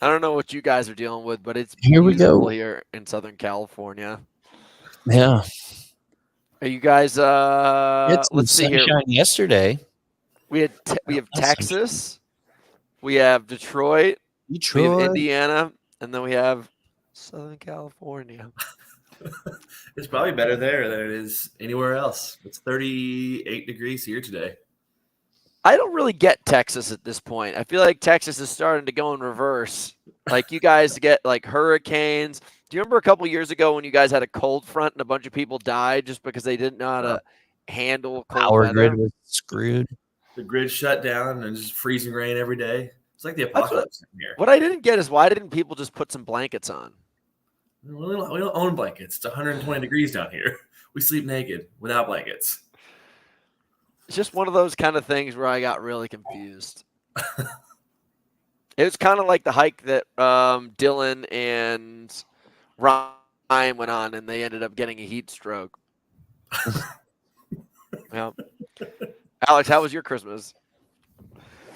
I don't know what you guys are dealing with, but it's Here we beautiful go. here in Southern California. Yeah. Are you guys We had some let's see here. sunshine yesterday. We have That's sunshine. Texas, we have Detroit, we have Detroit. Indiana, and then we have Southern California. It's probably better there than it is anywhere else. It's 38 degrees here today. I don't really get Texas at this point. I feel like Texas is starting to go in reverse. Like you guys get like hurricanes. Do you remember a couple years ago when you guys had a cold front and a bunch of people died just because they didn't know how to handle cold Power weather? grid was screwed. The grid shut down and just freezing rain every day. It's like the That's apocalypse in here. what I didn't get is why didn't people just put some blankets on? We don't own blankets. It's 120 degrees down here. We sleep naked without blankets. It's just one of those kind of things where I got really confused. It was kind of like the hike that Dylan and Ryan went on, and they ended up getting a heat stroke. Yeah. Alex, how was your Christmas?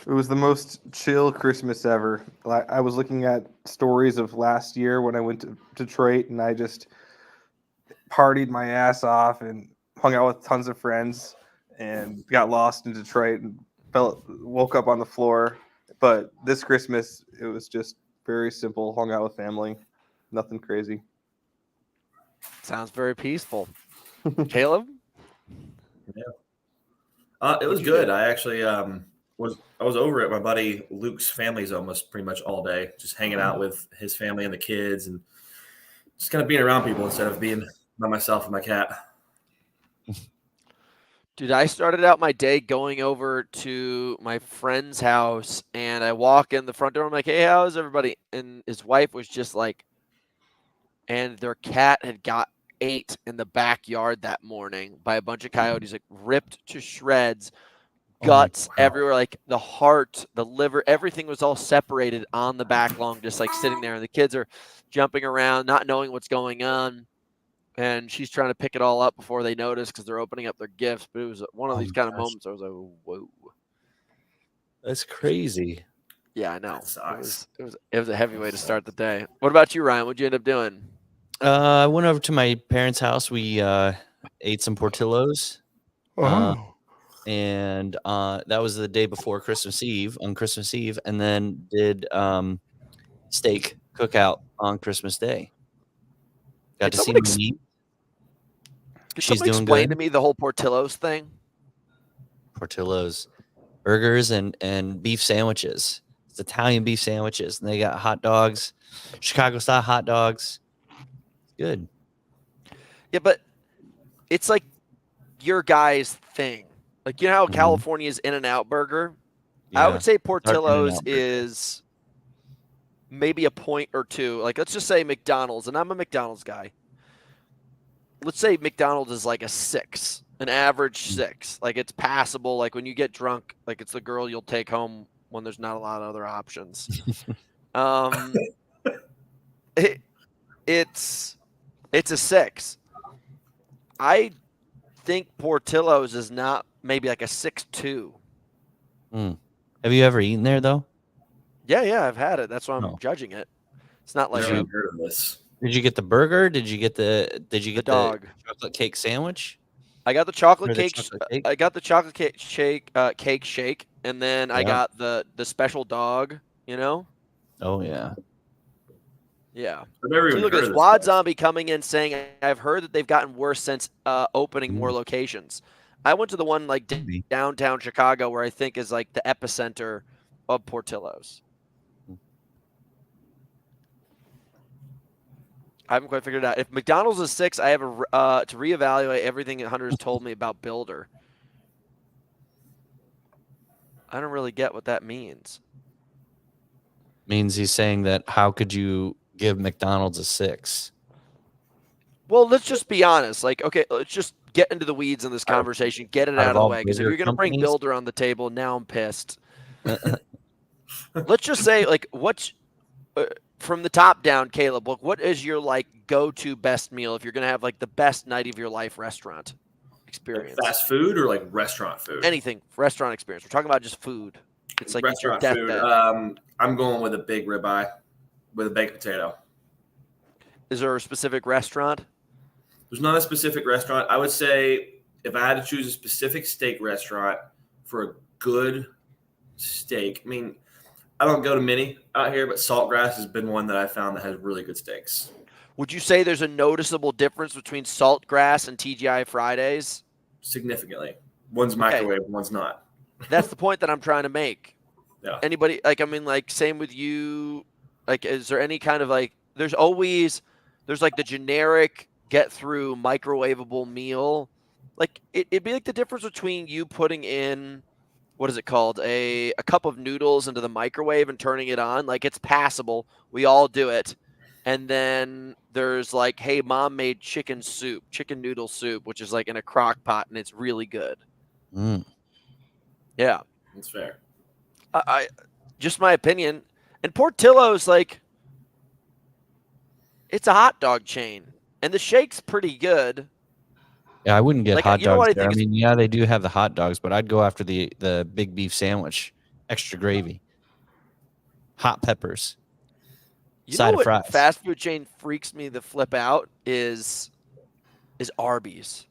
It was the most chill Christmas ever. I was looking at stories of last year when I went to Detroit, and I just partied my ass off and hung out with tons of friends and got lost in Detroit and woke up on the floor. But this Christmas, it was just very simple. Hung out with family, nothing crazy. Sounds very peaceful. Caleb? It was good. I actually was over at my buddy Luke's family's almost pretty much all day, just hanging out with his family and the kids, and just kind of being around people instead of being by myself and my cat. Dude, I started out my day going over to my friend's house, and I walk in the front door. I'm like, "Hey, how's everybody?" And his wife was just like, and their cat had got ate in the backyard that morning by a bunch of coyotes, like ripped to shreds, guts everywhere, like the heart, the liver, everything was all separated on the back lawn, just like sitting there. And the kids are jumping around, not knowing what's going on. And she's trying to pick it all up before they notice because they're opening up their gifts. But it was one of these kind of moments I was like, whoa. That's crazy. Yeah, I know. That sucks. It was a heavy way to start the day. What about you, Ryan? What'd you end up doing? I went over to my parents' house. We ate some Portillo's. And that was the day before Christmas Eve, on Christmas Eve, and then did steak cookout on Christmas Day. Got to see my niece. She's doing explain good. To me the whole Portillo's thing. Portillo's burgers and beef sandwiches. It's Italian beef sandwiches, and they got hot dogs, Chicago style hot dogs. Good. Yeah, but it's like your guys' thing. Like, you know how California's In-N-Out Burger? Yeah. I would say Portillo's is maybe a point or two. Like, let's just say McDonald's, and I'm a McDonald's guy. Let's say McDonald's is like a 6, an average 6. Like, it's passable. Like, when you get drunk, like, it's the girl you'll take home when there's not a lot of other options. It's a 6. I think Portillo's is not maybe like a 6.2. Have you ever eaten there though? Yeah, I've had it. That's why I'm judging it. It's not like I've heard of this. Did you get the burger? Did you get the dog chocolate cake sandwich? I got the chocolate cake. I got the chocolate cake shake, and then I got the special dog. You know? Oh yeah. Yeah. Look at this Wad Zombie coming in saying, "I've heard that they've gotten worse since opening more locations." I went to the one like downtown Chicago where I think is like the epicenter of Portillo's. I haven't quite figured it out. If McDonald's is 6, I have to reevaluate everything that Hunter's told me about Builder. I don't really get what that means. Means he's saying that how could you give McDonald's a 6? Well, let's just be honest. Like, okay, let's just get into the weeds in this conversation. Get it out of the way. Because if you're going to bring Builder on the table, now I'm pissed. Let's just say, like, what's from the top down, Caleb, look, what is your like go-to best meal if you're going to have like the best night of your life restaurant experience? Like fast food or like restaurant food? Anything, restaurant experience. We're talking about just food. It's like restaurant your food. deathbed. I'm going with a big ribeye. with a baked potato. Is there a specific restaurant? There's not a specific restaurant. I would say if I had to choose a specific steak restaurant for a good steak, I mean, I don't go to many out here, but Saltgrass has been one that I found that has really good steaks. Would you say there's a noticeable difference between Saltgrass and TGI Fridays? Significantly. One's microwave, one's not. That's the point that I'm trying to make. Yeah. Anybody, like, I mean, like, same with you. Like, is there any kind of like, there's like the generic get through microwavable meal. Like, it'd be like the difference between you putting in, what is it called? A cup of noodles into the microwave and turning it on. Like, it's passable. We all do it. And then there's like, hey, mom made chicken noodle soup, which is like in a crock pot, and it's really good. Mm. Yeah. That's fair. I just my opinion. And Portillo's, like, it's a hot dog chain, and the shake's pretty good. Yeah, I wouldn't get Like, hot you know what dogs I there. I think is- mean, yeah, they do have the hot dogs, but I'd go after the big beef sandwich, extra gravy, hot peppers, You side know of what fries. fast food chain freaks me the flip out is Arby's.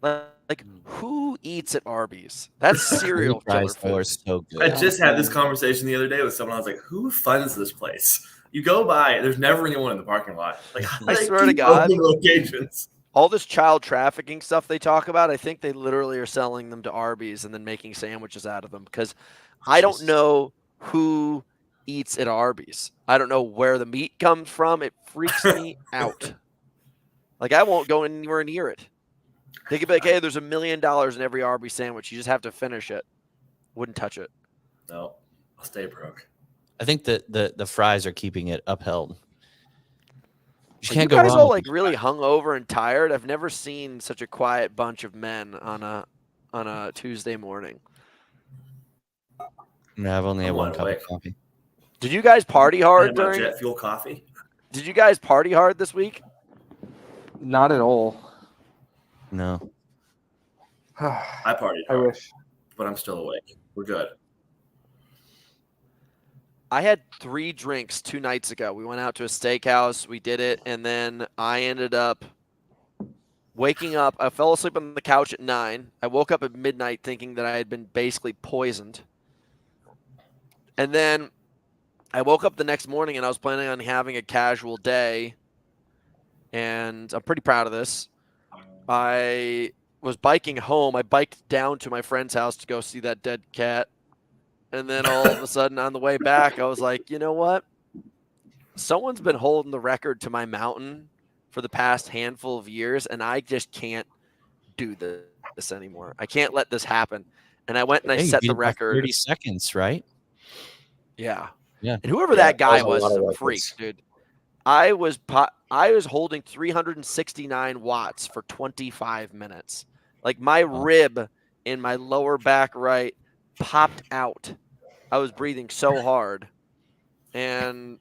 Like, who eats at Arby's? That's cereal killer fries though are food. so good. I just had this conversation the other day with someone. I was like, who funds this place? You go by, there's never anyone in the parking lot. Like, I swear to keep God. open locations. All this child trafficking stuff they talk about, I think they literally are selling them to Arby's and then making sandwiches out of them, because I don't Jesus. know who eats at Arby's. I don't know where the meat comes from. It freaks me out. Like, I won't go anywhere near it. They could be like, hey, there's $1 million in every Arby's sandwich. You just have to finish it. Wouldn't touch it. No, I'll stay broke. I think that the fries are keeping it upheld. You Are can't you go guys wrong. all like really hungover and tired? I've never seen such a quiet bunch of men on a Tuesday morning. No, I've only had I'm one wide cup awake. of coffee. Did you guys party I hard had my during? jet fuel coffee. Did you guys party hard this week? Not at all. No. I partied I hard, wish. but I'm still awake. We're good. I had 3 drinks 2 nights ago. We went out to a steakhouse. We did it, and then I ended up waking up. I fell asleep on the couch at 9. I woke up at midnight thinking that I had been basically poisoned. And then I woke up the next morning, and I was planning on having a casual day, and I'm pretty proud of this. I was biking home. I biked down to my friend's house to go see that dead cat. And then all of a sudden on the way back, I was like, you know what? Someone's been holding the record to my mountain for the past handful of years, and I just can't do this anymore. I can't let this happen. And I went and I Hey, you set beat the it by record. 30 seconds, right? Yeah. Yeah. And whoever Yeah, that guy that was was a lot is of a records. freak, dude. I was holding 369 watts for 25 minutes. Like, my rib in my lower back right popped out. I was breathing so hard. And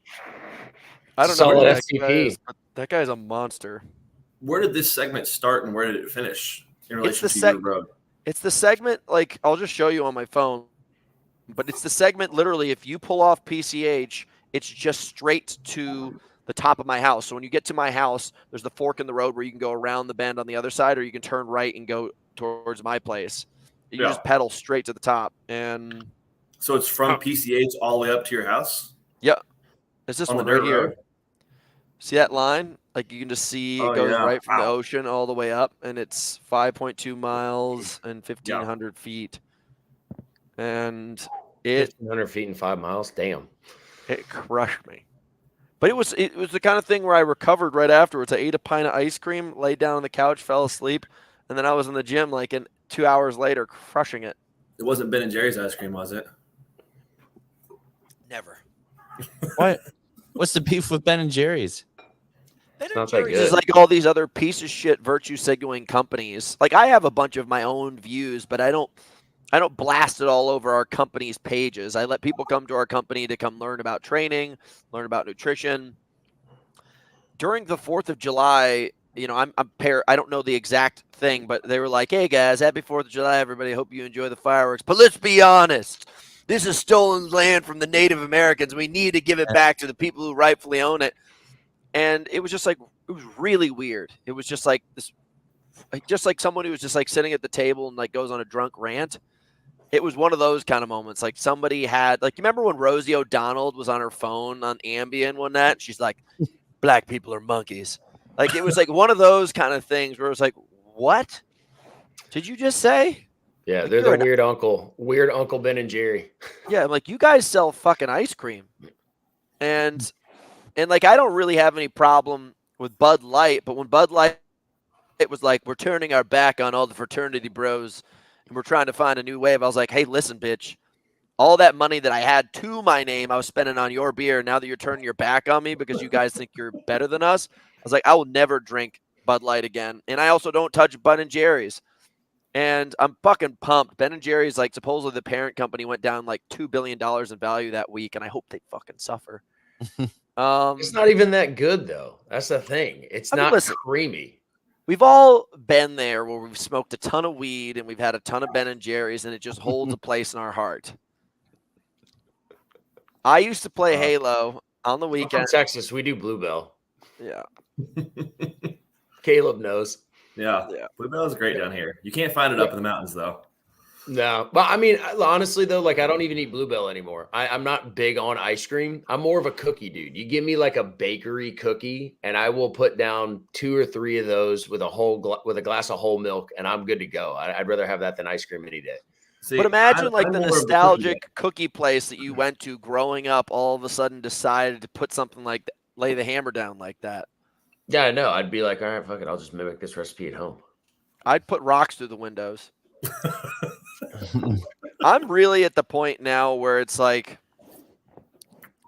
I don't know Solid who that STP. guy is, but that guy's a monster. Where did this segment start and where did it finish in relation the to your road? It's the segment, like, I'll just show you on my phone, but it's the segment literally, if you pull off PCH, it's just straight to the top of my house. So when you get to my house, there's the fork in the road where you can go around the bend on the other side, or you can turn right and go towards my place. You Yeah. just pedal straight to the top. And So it's from PCH all the way up to your house it's this on the one right dirt here. road? See that line? Like, you can just see it Oh, goes yeah. right from the Wow. ocean all the way up, and it's 5.2 miles and 1,500 feet. And it 1,500 feet in 5 miles. Damn. crushed me. But it was the kind of thing where I recovered right afterwards. I ate a pint of ice cream, laid down on the couch, fell asleep, and then I was in the gym like 2 hours later, crushing it. It wasn't Ben and Jerry's ice cream, was it? Never. What? What's the beef with Ben and Jerry's? It's not that It's good. like all these other piece of shit virtue signaling companies. Like, I have a bunch of my own views, but I don't blast it all over our company's pages. I let people come to our company to come learn about training, learn about nutrition. During the 4th of July, you know, I don't know the exact thing, but they were like, "Hey guys, happy 4th of July, everybody. Hope you enjoy the fireworks." But let's be honest, this is stolen land from the Native Americans. We need to give it back to the people who rightfully own it. And it was just like, it was really weird. It was just like this, just like someone who was just like sitting at the table and like goes on a drunk rant. It was one of those kind of moments. Like somebody had, like, you remember when Rosie O'Donnell was on her phone on Ambien one night? She's like, black people are monkeys. Like, it was like one of those kind of things where it was like, what did you just say? Yeah, Like, they're you're the weird Uncle Ben and Jerry. Yeah, I'm like, you guys sell fucking ice cream. And like, I don't really have any problem with Bud Light, but when Bud Light, it was like, we're turning our back on all the fraternity bros and we're trying to find a new wave. I was like, hey, listen, bitch, all that money that I had to my name, I was spending on your beer. Now that you're turning your back on me because you guys think you're better than us, I was like, I will never drink Bud Light again. And I also don't touch Ben and Jerry's. And I'm fucking pumped. Ben and Jerry's, like, supposedly the parent company went down like $2 billion in value that week, and I hope they fucking suffer. It's not even that good though. That's the thing. It's I mean, not listen. creamy. We've all been there where we've smoked a ton of weed and we've had a ton of Ben and Jerry's, and it just holds a place in our heart. I used to play Halo on the I'm from weekend. Texas, we do Bluebell. Yeah. Caleb knows. Yeah. Yeah. Bluebell is great down here. You can't find it up in the mountains though. No, but I mean, honestly though, like I don't even eat Bluebell anymore. I'm not big on ice cream. I'm more of a cookie dude. You give me like a bakery cookie, and I will put down 2 or 3 of those with a glass of whole milk, and I'm good to go. I'd rather have that than ice cream any day. See, But imagine I'm like the more of a cookie guy. nostalgic cookie place that you went to growing up all of a sudden decided to put something like that, lay the hammer down like that. Yeah, I know. I'd be like, all right, fuck it. I'll just mimic this recipe at home. I'd put rocks through the windows. I'm really at the point now where it's like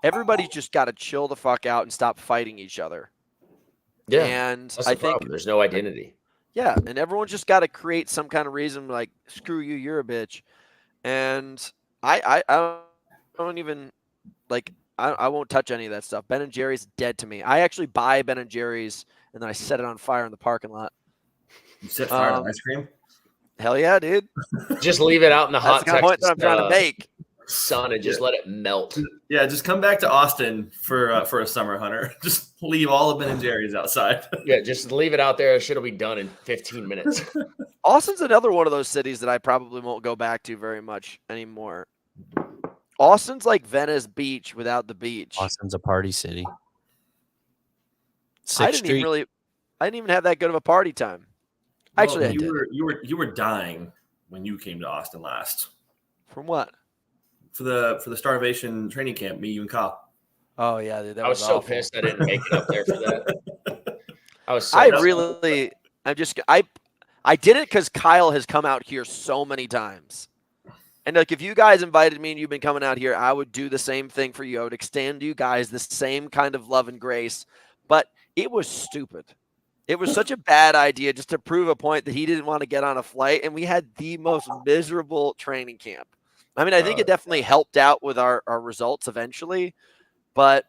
everybody's just got to chill the fuck out and stop fighting each other. Yeah, And that's I the think, problem. There's no identity. yeah, and everyone's just got to create some kind of reason like, screw you, you're a bitch. And I don't even like, I won't touch any of that stuff. Ben and Jerry's dead to me. I actually buy Ben and Jerry's and then I set it on fire in the parking lot. You set fire to ice cream? Hell yeah, dude. Just leave it out in the That's hot the kind of point Texas that I'm trying to make. sun and just let it melt. Yeah, just come back to Austin for a summer, Hunter. Just leave all of Ben and Jerry's outside. Yeah, just leave it out there. Shit'll be done in 15 minutes. Austin's another one of those cities that I probably won't go back to very much anymore. Austin's like Venice Beach without the beach. Austin's a party city. I Sixth Street. I didn't even have that good of a party time. Actually, I you did. you were dying when you came to Austin last From what? for the starvation training camp. Me, you, and Kyle. Oh yeah, dude, that I was so awful. pissed I didn't make it up there for that. I was so I pissed. really, I did it because Kyle has come out here so many times. And like, if you guys invited me and you've been coming out here, I would do the same thing for you. I would extend you guys the same kind of love and grace. But it was stupid. It was such a bad idea just to prove a point that he didn't want to get on a flight. And we had the most miserable training camp. I mean, I think it definitely helped out with our results eventually. But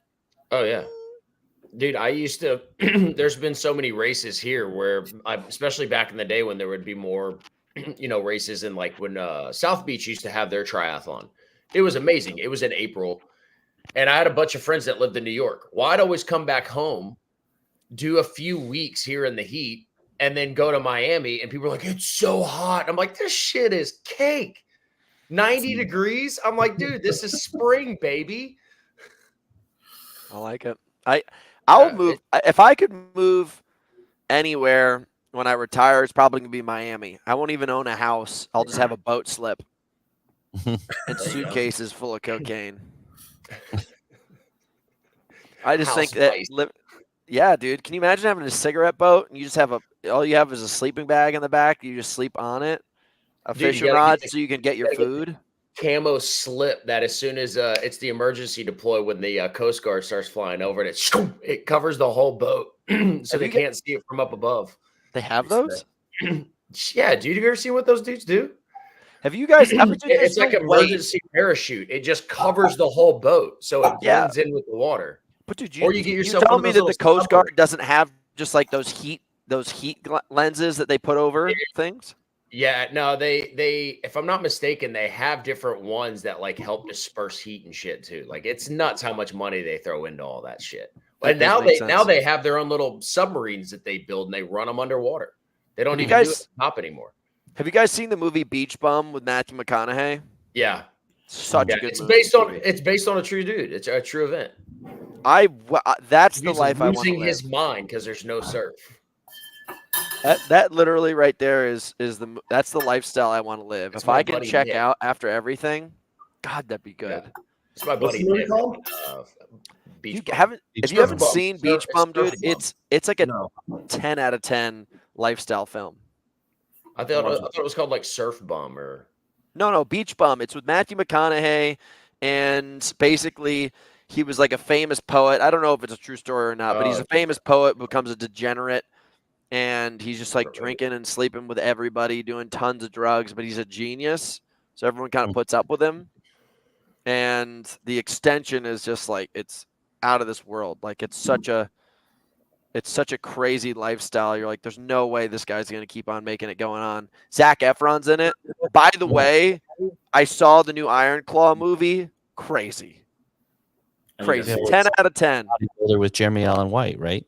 Oh yeah, dude. I used to. There's been so many races here where, especially back in the day when there would be more, races in like when South Beach used to have their triathlon. It was amazing. It was in April, and I had a bunch of friends that lived in New York. Well, I'd always come back home, do a few weeks here in the heat, and then go to Miami. And people are like, "It's so hot." I'm like, "This shit is cake." 90 degrees. I'm like, dude, this is spring, baby. I like it. I'll move if I could move anywhere when I retire. It's probably gonna be Miami. I won't even own a house. I'll just have a boat slip and suitcases full of cocaine. I just think that. Yeah, dude. Can you imagine having a cigarette boat and you just have all you have is a sleeping bag in the back? You just sleep on it. A Dude, you fishing gotta rod get so you can get your food. Camo slip that as soon as it's the emergency deploy when the Coast Guard starts flying over and it covers the whole boat so they can't see it from up above. They have those? Yeah, dude. Have you ever seen what those dudes do? Have you guys ever It's like an emergency parachute. It just covers the whole boat so it blends in with the water. But dude, Or you get yourself tell one of me those that the little Coast Guard doesn't have just like those heat lenses that they put over things? Yeah, no, they if I'm not mistaken, they have different ones that like help disperse heat and shit too. Like it's nuts how much money they throw into all that shit. That And does now make now sense. they have their own little submarines that they build and they run them underwater. They don't Have you even do it guys- on top anymore. Have you guys seen the movie Beach Bum with Matthew McConaughey? Yeah, Such yeah. a good It's movie. based on a true dude. It's a true event. That's the He's life I want to losing live. his mind because there's no surf. That literally right there that's the lifestyle I want to live. That's If my I can buddy check Nick. out after everything, God, that'd be good. It's my What's buddy the movie Nick. called? You Beach Bum. haven't Beach if you Bum. haven't seen Surf- Beach it's Bum, dude, Surf Bum. it's like a No. 10 out of 10 lifestyle film. I thought it was called like Surf Bum or No, Beach Bum. It's with Matthew McConaughey, and basically he was like a famous poet. I don't know if it's a true story or not, but he's a famous poet, becomes a degenerate, and he's just like drinking and sleeping with everybody, doing tons of drugs, but he's a genius. So everyone kind of puts up with him. And the extension is just like it's out of this world. Like it's such a crazy lifestyle. You're like, there's no way this guy's gonna keep on making it going on. Zac Efron's in it. By the way, I saw the new Iron Claw movie. Crazy. Crazy. Yeah. 10 out of 10. Bodybuilder with Jeremy Allen White, right?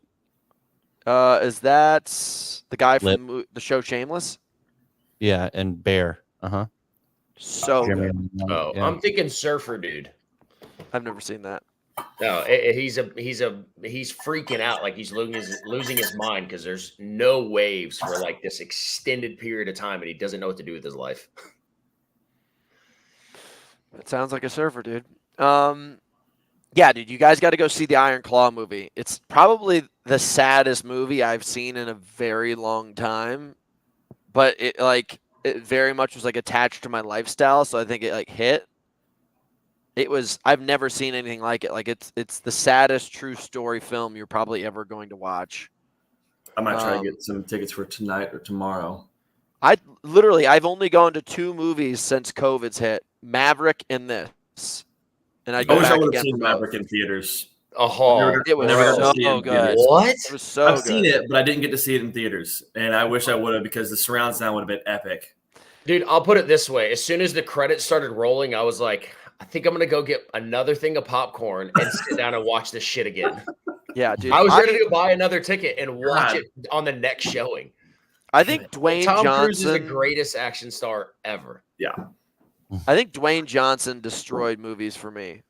Is that the guy Lip. from the show Shameless? Yeah, and Bear. Uh-huh. So Jeremy good. Allen White, oh, yeah. I'm thinking Surfer Dude. I've never seen that. No, he's freaking out like he's losing his mind because there's no waves for like this extended period of time and he doesn't know what to do with his life. It sounds like a surfer, dude. Yeah, dude, you guys got to go see the Iron Claw movie. It's probably the saddest movie I've seen in a very long time, but it very much was like attached to my lifestyle, so I think it like hit. I've never seen anything like it. Like it's the saddest true story film you're probably ever going to watch. I might try to get some tickets for tonight or tomorrow. I've only gone to 2 movies since COVID's hit, Maverick and this. And I I go wish I back would again have seen for both. Maverick in theaters. Oh, It was Never got to so see it in good. theaters. what? It was so I've good. seen it, but I didn't get to see it in theaters, and I wish I would have because the surround sound would have been epic. Dude, I'll put it this way. As soon as the credits started rolling, I was like, I think I'm going to go get another thing of popcorn and sit down and watch this shit again. Yeah, dude. I was ready to buy another ticket and watch God. it on the next showing. I think Dwayne Tom Johnson. Cruise is the greatest action star ever. I think Dwayne Johnson destroyed movies for me.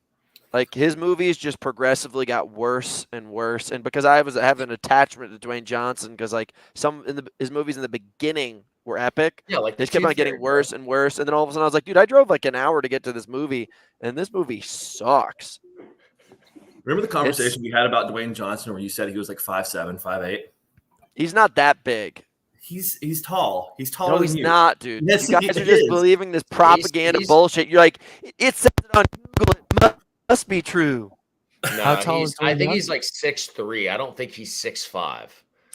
Like his movies just progressively got worse and worse, and because I have an attachment to Dwayne Johnson, because like his movies in the beginning were epic. Yeah, like They just kept on getting worse and worse, and then all of a sudden I was like, dude, I drove like an hour to get to this movie, and this movie sucks. Remember the conversation we had about Dwayne Johnson where you said he was like 5'7", 5'8"? He's not that big. He's tall. He's taller No, than he's you. not, dude. Yes, You he guys are just is. believing this propaganda he's- bullshit. You're like, it says it on Google. It must be true. How tall is I Dwayne think he's Johnson? like 6'3". I don't think he's 6'5".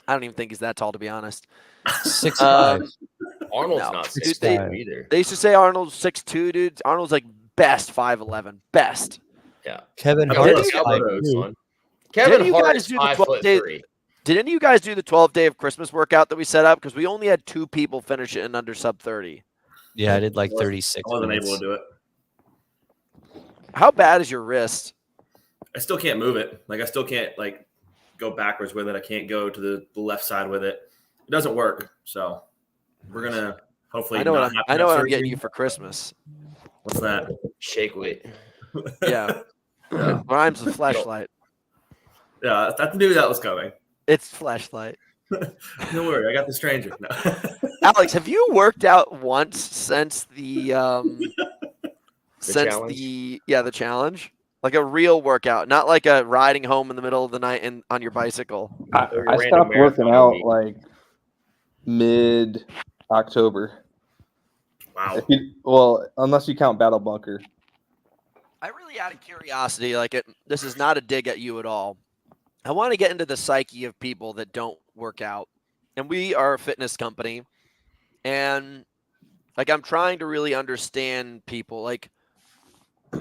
I don't even think he's that tall, to be honest. 6'5". Arnold's No. not Dude, 6'5" either. They used to say Arnold's 6'2", dude. Arnold's like best 5'11", best. Yeah. Kevin I Hart bet is you- Alberto's 5'2". fun. Kevin you Hart guys is do the 5'3". 12-day Did any of you guys do the 12-day of Christmas workout that we set up? Because we only had 2 people finish it in under sub 30. Yeah, I did like I wasn't- 36 I wasn't minutes. able to do it. How bad is your wrist? I still can't move it. Like I still can't like go backwards with it. I can't go to the left side with it. It doesn't work. So we're gonna hopefully. I know not what have to I know have what I'm surgery. getting you for Christmas. What's that? Shake weight. Yeah. Yeah. Rhymes with flashlight. Yeah, I knew that was coming. It's flashlight. Don't worry, I got the stranger. No. Alex, have you worked out once since the challenge? the challenge? Like a real workout, not like a riding home in the middle of the night and on your bicycle. I Random stopped working marathon out week. like mid-October. Wow. Well, unless you count Battle Bunker. I really, out of curiosity, this is not a dig at you at all. I want to get into the psyche of people that don't work out. And we are a fitness company. And like I'm trying to really understand people. Like,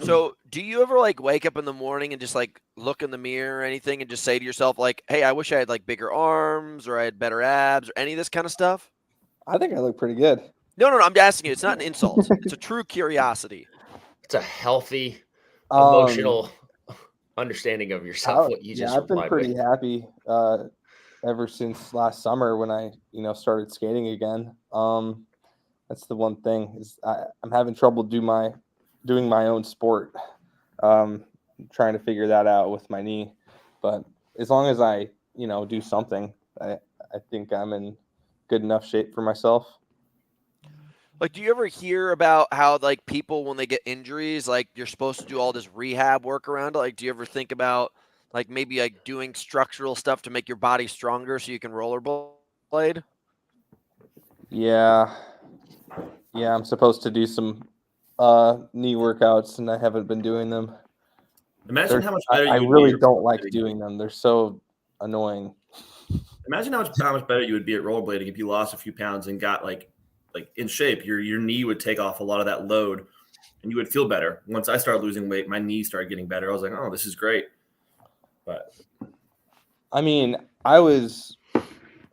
so do you ever like wake up in the morning and just like look in the mirror or anything and just say to yourself, like, hey, I wish I had like bigger arms or I had better abs or any of this kind of stuff? I think I look pretty good. No. I'm asking you. It's not an insult. It's a true curiosity. It's a healthy, Um, emotional understanding of yourself. What you just I've been replied pretty with. happy ever since last summer when I, started skating again. That's the one thing is I'm having trouble doing my own sport. Trying to figure that out with my knee, but as long as I, do something, I think I'm in good enough shape for myself. Like, do you ever hear about how like people when they get injuries, like you're supposed to do all this rehab work around it? Like, do you ever think about like maybe like doing structural stuff to make your body stronger so you can rollerblade? Yeah, I'm supposed to do some knee workouts, and I haven't been doing them. Imagine how much better I you would really be. don't like doing them. They're so annoying. Imagine how much better you would be at rollerblading if you lost a few pounds and got like in shape. Your knee would take off a lot of that load, and you would feel better. Once I started losing weight, my knees started getting better. I was like, oh, this is great. But I mean, I was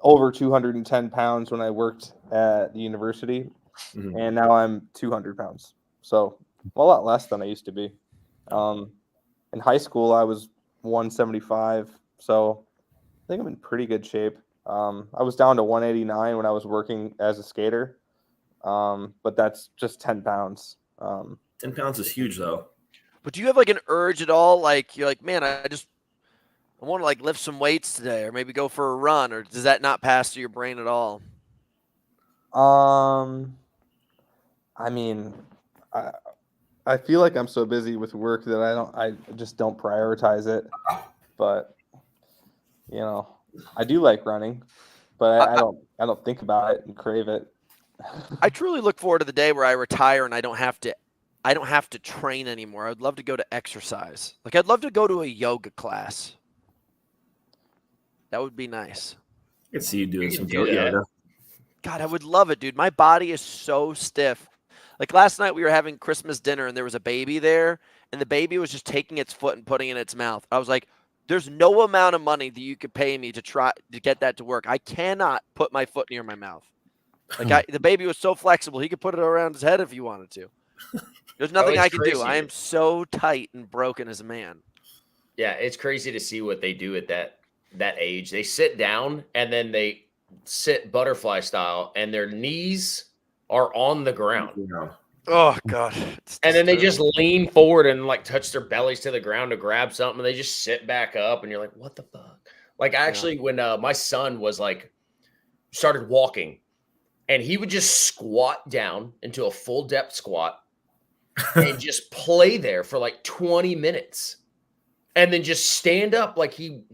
over 210 pounds when I worked at the university, Mhm. and now I'm 200 pounds. So a lot less than I used to be. In high school, I was 175. So I think I'm in pretty good shape. I was down to 189 when I was working as a skater, but that's just 10 pounds. 10 pounds is huge, though. But do you have like an urge at all? Like you're like, man, I want to like lift some weights today, or maybe go for a run, or does that not pass through your brain at all? I mean, I feel like I'm so busy with work that I just don't prioritize it. But I do like running, but I don't think about it and crave it. I truly look forward to the day where I retire and I don't have to train anymore. I'd love to go to exercise. Like I'd love to go to a yoga class. That would be nice. I can see you doing You some can do that. yoga. God, I would love it, dude. My body is so stiff. Like last night we were having Christmas dinner and there was a baby there and the baby was just taking its foot and putting it in its mouth. I was like, there's no amount of money that you could pay me to try to get that to work. I cannot put my foot near my mouth. Like the baby was so flexible, he could put it around his head if he wanted to. There's nothing it's I can do. crazy. I am so tight and broken as a man. Yeah, it's crazy to see what they do at that age. They sit down and then they sit butterfly style, and their knees are on the ground. Yeah. Oh God. And then they just lean forward and like touch their bellies to the ground to grab something. And they just sit back up, and you're like, "What the fuck?" Like actually, when my son was like started walking, and he would just squat down into a full depth squat and just play there for like 20 minutes. And then just stand up like he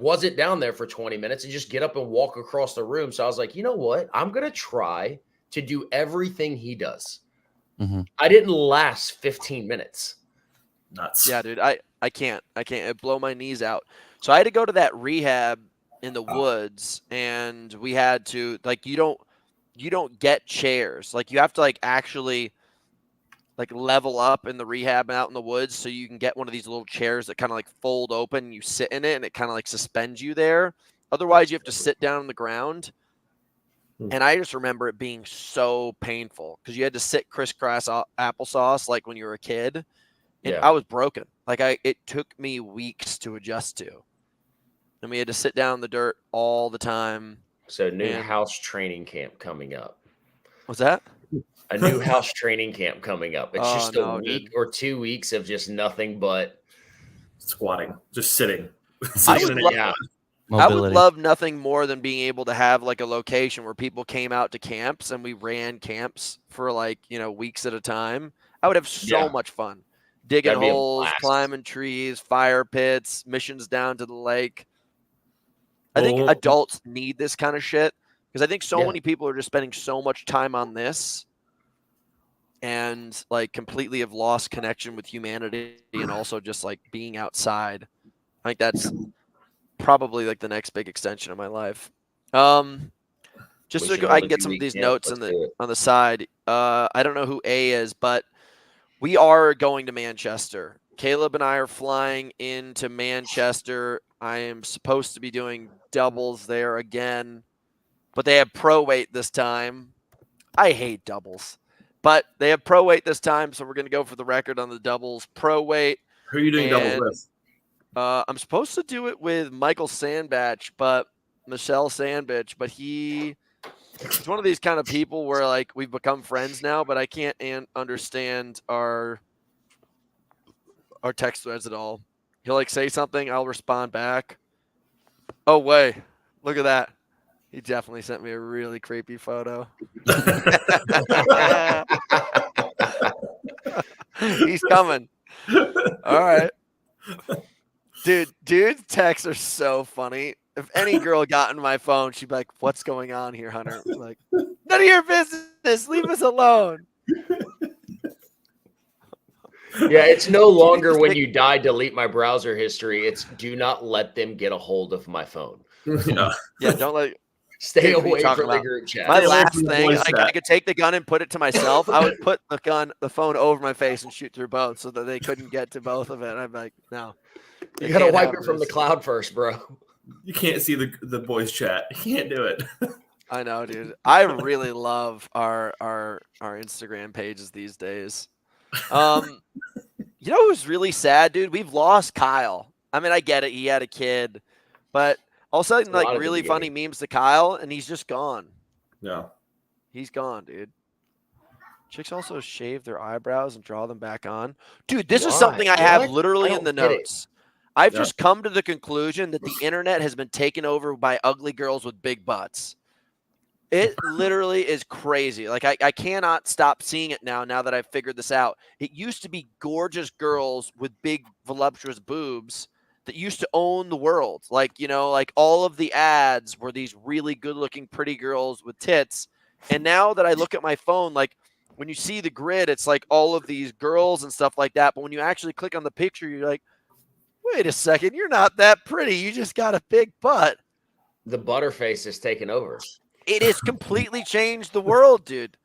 wasn't down there for 20 minutes and just get up and walk across the room. So I was like, you know what? I'm gonna try to do everything he does. Mhm. I didn't last 15 minutes. Nuts. Yeah, dude. I can't. It blow my knees out. So I had to go to that rehab in the woods, and we had to like you don't get chairs. Like you have to like actually like level up in the rehab out in the woods so you can get one of these little chairs that kind of like fold open and you sit in it and it kind of like suspends you there. Otherwise you have to sit down on the ground. And I just remember it being so painful because you had to sit crisscross applesauce like when you were a kid. And Yeah. I was broken. Like it took me weeks to adjust to. And we had to sit down in the dirt all the time. So new And- house training camp coming up. What's that? A new house training camp coming up. It's Oh, just a no, week dude. or 2 weeks of just nothing but Squatting, just sitting. I would love- yeah. I would Mobility. love nothing more than being able to have like a location where people came out to camps and we ran camps for like, weeks at a time. I would have so Yeah. much fun. Digging That'd be a holes, blast. climbing trees, fire pits, missions down to the lake. I think Well- adults need this kind of shit because I think so Yeah. many people are just spending so much time on this and like completely have lost connection with humanity and also just like being outside. I think that's probably like the next big extension of my life. Just We so should I have can a get some of 2-week these camp. notes Let's do it. on the side. I don't know who A is, but we are going to Manchester. Caleb and I are flying into Manchester. I am supposed to be doing doubles there again, but they have pro weight this time. I hate doubles. But they have pro weight this time, so we're going to go for the record on the doubles. Pro weight. Who are you doing doubles And- with? I'm supposed to do it with Michael Sandbach, Michelle Sandbach, but he's one of these kind of people where like we've become friends now, but I can't understand our text threads at all. He'll like say something, I'll respond back. Oh wait, look at that. He definitely sent me a really creepy photo. He's coming. All right. Dude's texts are so funny. If any girl got in my phone, she'd be like, "What's going on here, Hunter?" I'm like, none of your business. Leave us alone. Yeah, it's no longer when you die, delete my browser history. It's do not let them get a hold of my phone. Yeah. Yeah, don't let. Stay Dude, what are you away talking from the about? group chat. My Stay away last from the thing, voice I chat. could take the gun and put it to myself. I would put the phone over my face and shoot through both, so that they couldn't get to both of it. I'm like, no. You they gotta can't wipe have it from the this. cloud first, bro. You can't see the boys chat. You can't do it. I know, dude. I really love our Instagram pages these days. You know who's really sad, dude? We've lost Kyle. I mean, I get it. He had a kid, but all of a sudden, A lot like at the really funny memes to Kyle, and he's just gone. Yeah. He's gone, dude. Chicks also shave their eyebrows and draw them back on. Dude, this is Why? something I have What? literally I in the don't get it. notes. I've Yeah. just come to the conclusion that the internet has been taken over by ugly girls with big butts. It literally is crazy. Like I cannot stop seeing it now that I've figured this out. It used to be gorgeous girls with big voluptuous boobs that used to own the world. Like, you know, like all of the ads were these really good-looking pretty girls with tits. And now that I look at my phone, like when you see the grid, it's like all of these girls and stuff like that. But when you actually click on the picture, you're like, wait a second, you're not that pretty. You just got a big butt. The butterface is taken over. It has completely changed the world, dude.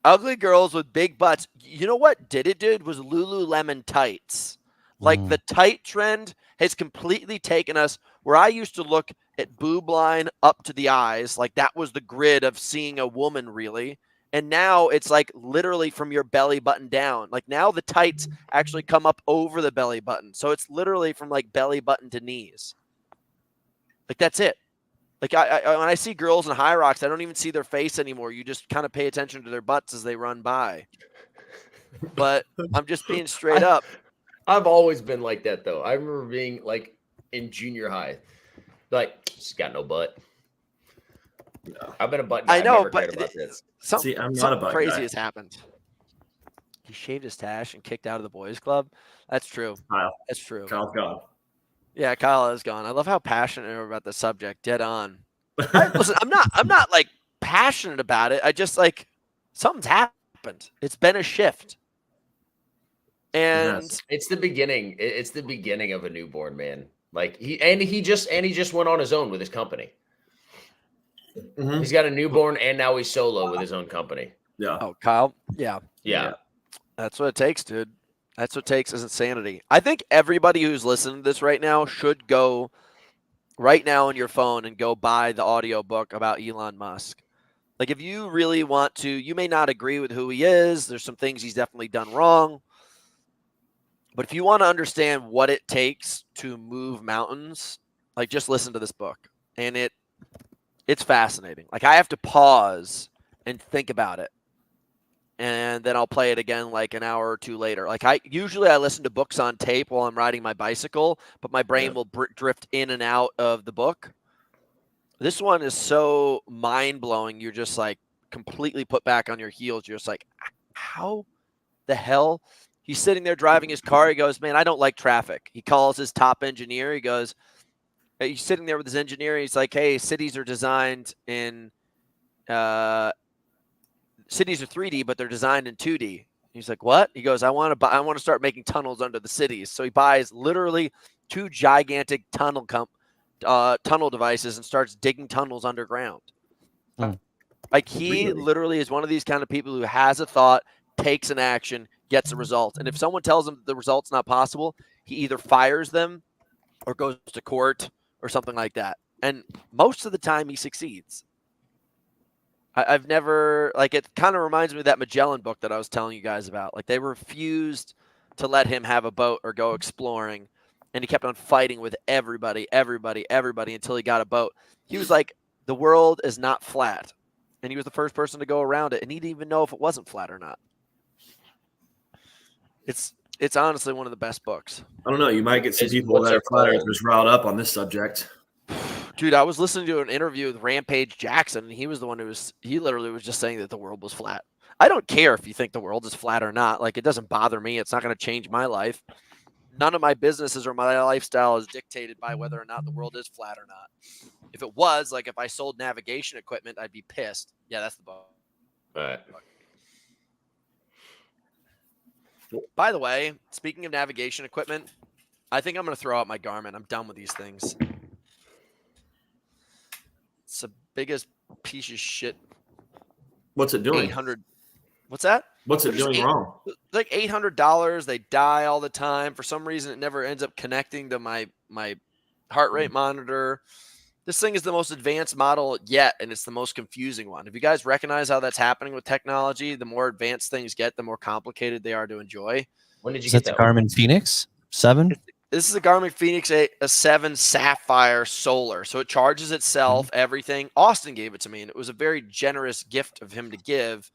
Ugly girls with big butts. You know what did it, dude? Was Lululemon tights. Like the tight trend has completely taken us where I used to look at boob line up to the eyes. Like that was the grid of seeing a woman really. And now it's like literally from your belly button down. Like now the tights actually come up over the belly button. So it's literally from like belly button to knees. Like that's it. Like I when I see girls in high rocks, I don't even see their face anymore. You just kind of pay attention to their butts as they run by. But I'm just being straight up. I've always been like that though. I remember being like in junior high, like she's got no butt. No. I've been a butt guy. I I've know, never cared but about this. Something, See, I'm not a something butt crazy guy. has happened. He shaved his tash and kicked out of the boys' club. That's true. Kyle. That's true. Kyle's gone. Yeah, Kyle is gone. I love how passionate you are about the subject. Dead on. Listen, I'm not like passionate about it. I just like something's happened. It's been a shift. And Yes. It's the beginning. It's the beginning of a newborn, man. Like he just went on his own with his company. Mhm. He's got a newborn and now he's solo with his own company. Yeah. oh, Kyle, yeah. Yeah. That's what it takes, dude. That's what it takes is insanity. I think everybody who's listening to this right now should go right now on your phone and go buy the audiobook about Elon Musk. Like if you really want to, you may not agree with who he is. There's some things he's definitely done wrong. But if you want to understand what it takes to move mountains, like just listen to this book. And it's fascinating. Like I have to pause and think about it. And then I'll play it again like an hour or two later. Like I listen to books on tape while I'm riding my bicycle, but my brain will drift in and out of the book. This one is so mind-blowing. You're just like completely put back on your heels. You're just like, how the hell? He's sitting there driving his car. He goes, man, I don't like traffic. He calls his top engineer. He goes, he's sitting there with his engineer. He's like, hey, cities are designed in cities are 3D, but they're designed in 2D. He's like, what? He goes, I want to start making tunnels under the cities. So he buys literally 2 gigantic tunnel devices and starts digging tunnels underground. Like he literally is one of these kind of people who has a thought, takes an action, gets a result. And if someone tells him the result's not possible, he either fires them or goes to court or something like that. And most of the time he succeeds. I've never like it. Kind of reminds me of that Magellan book that I was telling you guys about. Like they refused to let him have a boat or go exploring, and he kept on fighting with everybody until he got a boat. He was like, the world is not flat, and he was the first person to go around it, and he didn't even know if it wasn't flat or not. It's honestly one of the best books. I don't know. You might get some Is- people what's that are it flat called? earthers riled up on this subject. Dude, I was listening to an interview with Rampage Jackson, and he was the one he literally was just saying that the world was flat. I don't care if you think the world is flat or not. Like, it doesn't bother me. It's not going to change my life. None of my businesses or my lifestyle is dictated by whether or not the world is flat or not. If it was, like if I sold navigation equipment, I'd be pissed. Yeah, that's the boat. All right. By the way, speaking of navigation equipment, I think I'm going to throw out my Garmin. I'm done with these things. It's the biggest piece of shit. What's it doing? 800. What's that? What's it Just doing eight- wrong? Like $800. They die all the time. For some reason, it never ends up connecting to my heart rate monitor. This thing is the most advanced model yet, and it's the most confusing one. If you guys recognize how that's happening with technology, the more advanced things get, the more complicated they are to enjoy. When did you Is get that the that? one? Garmin Phoenix 7? This is a Garmin Phoenix a 7 Sapphire Solar. So it charges itself, everything. Austin gave it to me, and it was a very generous gift of him to give.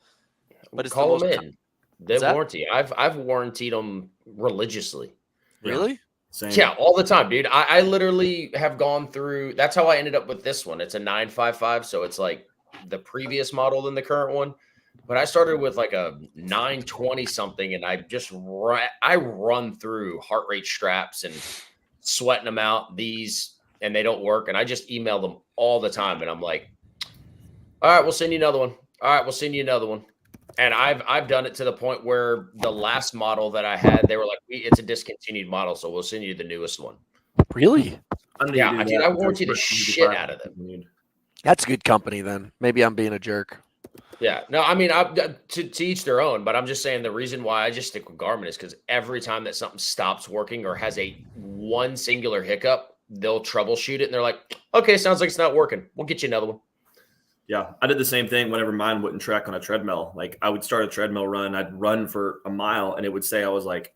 But it's the Call most them in. They What's that? warranty. I've warrantied them religiously. Really? Same. Yeah, all the time, dude. I literally have gone through. That's how I ended up with this one. It's a 955, so it's like the previous model than the current one. But I started with like a 920 something, and I just I run through heart rate straps and sweating them out. These and they don't work, and I just email them all the time, and I'm like, all right, we'll send you another one. All right, we'll send you another one. And I've done it to the point where the last model that I had, they were like, it's a discontinued model, so we'll send you the newest one. Really? I need to Yeah, do I that. I warranty the That's shit my- out of them. That's good company then. Maybe I'm being a jerk. Yeah, no, I mean, to each their own, but I'm just saying the reason why I just stick with Garmin is because every time that something stops working or has one singular hiccup, they'll troubleshoot it and they're like, okay, sounds like it's not working. We'll get you another one. Yeah, I did the same thing whenever mine wouldn't track on a treadmill. Like I would start a treadmill run, I'd run for a mile, and it would say I was like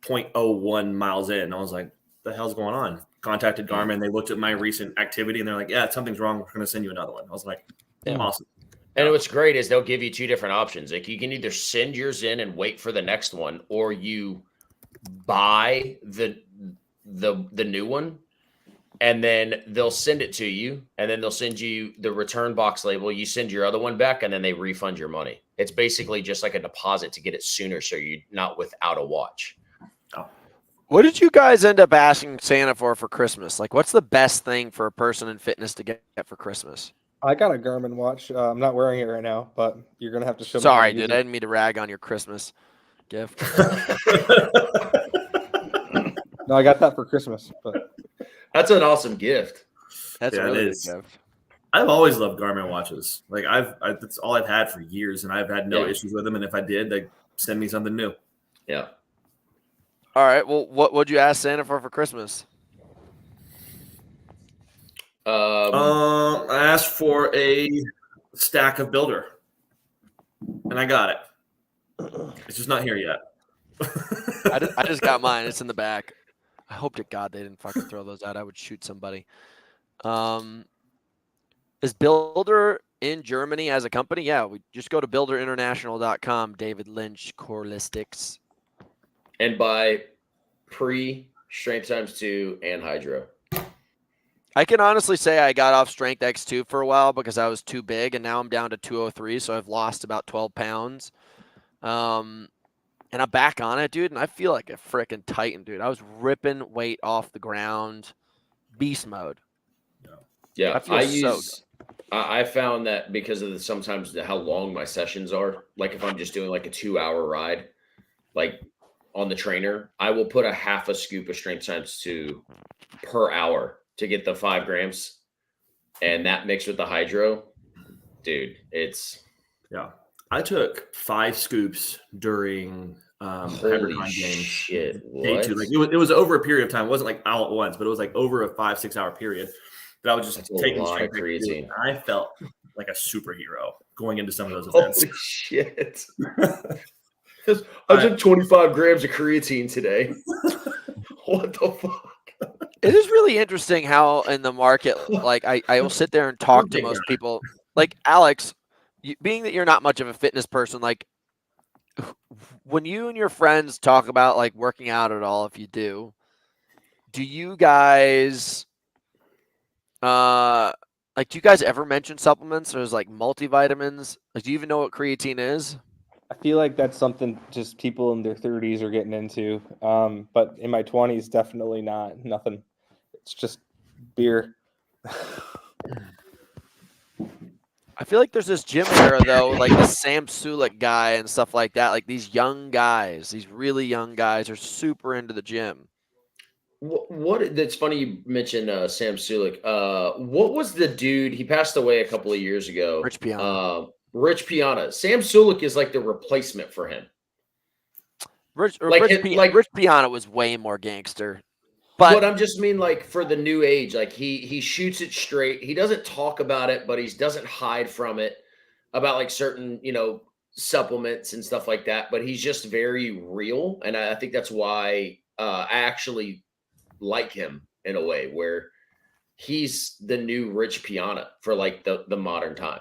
0.01 miles in. I was like, the hell's going on? Contacted Garmin. They looked at my recent activity, and they're like, yeah, something's wrong. We're going to send you another one. I was like, Yeah. awesome. And what's great is they'll give you two different options. Like you can either send yours in and wait for the next one, or you buy the new one, and then they'll send it to you, and then they'll send you the return box label. You send your other one back, and then they refund your money. It's basically just like a deposit to get it sooner, so you're not without a watch. What did you guys end up asking Santa for Christmas? Like, what's the best thing for a person in fitness to get for Christmas? I got a Garmin watch. I'm not wearing it right now, but you're gonna have to show me. Sorry, how to dude. use I it. didn't mean to rag on your Christmas gift. No, I got that for Christmas. But That's an awesome gift. That's Yeah, a it really good is. gift. I've always loved Garmin watches. Like that's all I've had for years, and I've had no Yeah. issues with them. And if I did, they send me something new. Yeah. All right. Well, what would you ask Santa for Christmas? Um, I asked for a stack of Builder, and I got it. It's just not here yet. I just got mine. It's in the back. I hope to God they didn't fucking throw those out. I would shoot somebody. Is Builder in Germany as a company? Yeah, we just go to builderinternational.com. David Lynch, Corelistics. and by Strength Times 2 and Hydro. I can honestly say I got off Strength X2 for a while because I was too big, and now I'm down to 203, so I've lost about 12 pounds. And I'm back on it, dude, and I feel like a freaking titan, dude. I was ripping weight off the ground. Beast mode. Yeah, I feel I so use. I found that because of sometimes how long my sessions are. Like if I'm just doing like a 2-hour ride, like on the trainer, I will put a half a scoop of Strength Times 2 per hour to get the 5 grams, and that mixed with the Hydro, dude, it's Yeah, I took 5 scoops during the holy Hypercon game. shit. Day What? 2. Like it was over a period of time. It wasn't like all at once, but it was like over a 5-6 hour period that I was just That's a taking lot of strength. creatine. I felt like a superhero going into some of those events. Holy shit. I took 25 grams of creatine today. What the fuck? It is really interesting how in the market, like I will sit there and talk to most people. Like Alex, being that you're not much of a fitness person, like when you and your friends talk about like working out at all, if you do you guys like do you guys ever mention supplements or is like multivitamins? Like do you even know what creatine is? I feel like that's something just people in their 30s are getting into. But in my 20s, definitely not. Nothing. It's just beer. I feel like there's this gym era though, like the Sam Sulek guy and stuff like that. Like these young guys, these really young guys are super into the gym. What that's funny you mentioned Sam Sulek. What was the dude? He passed away a couple of years ago. Rich Piana. Rich Piana. Sam Sulek is like the replacement for him. Rich Piana was way more gangster. But I'm just mean like for the new age, like he shoots it straight. He doesn't talk about it, but he doesn't hide from it about like certain, supplements and stuff like that. But he's just very real. And I think that's why I actually like him in a way where he's the new Rich Piana for like the modern time.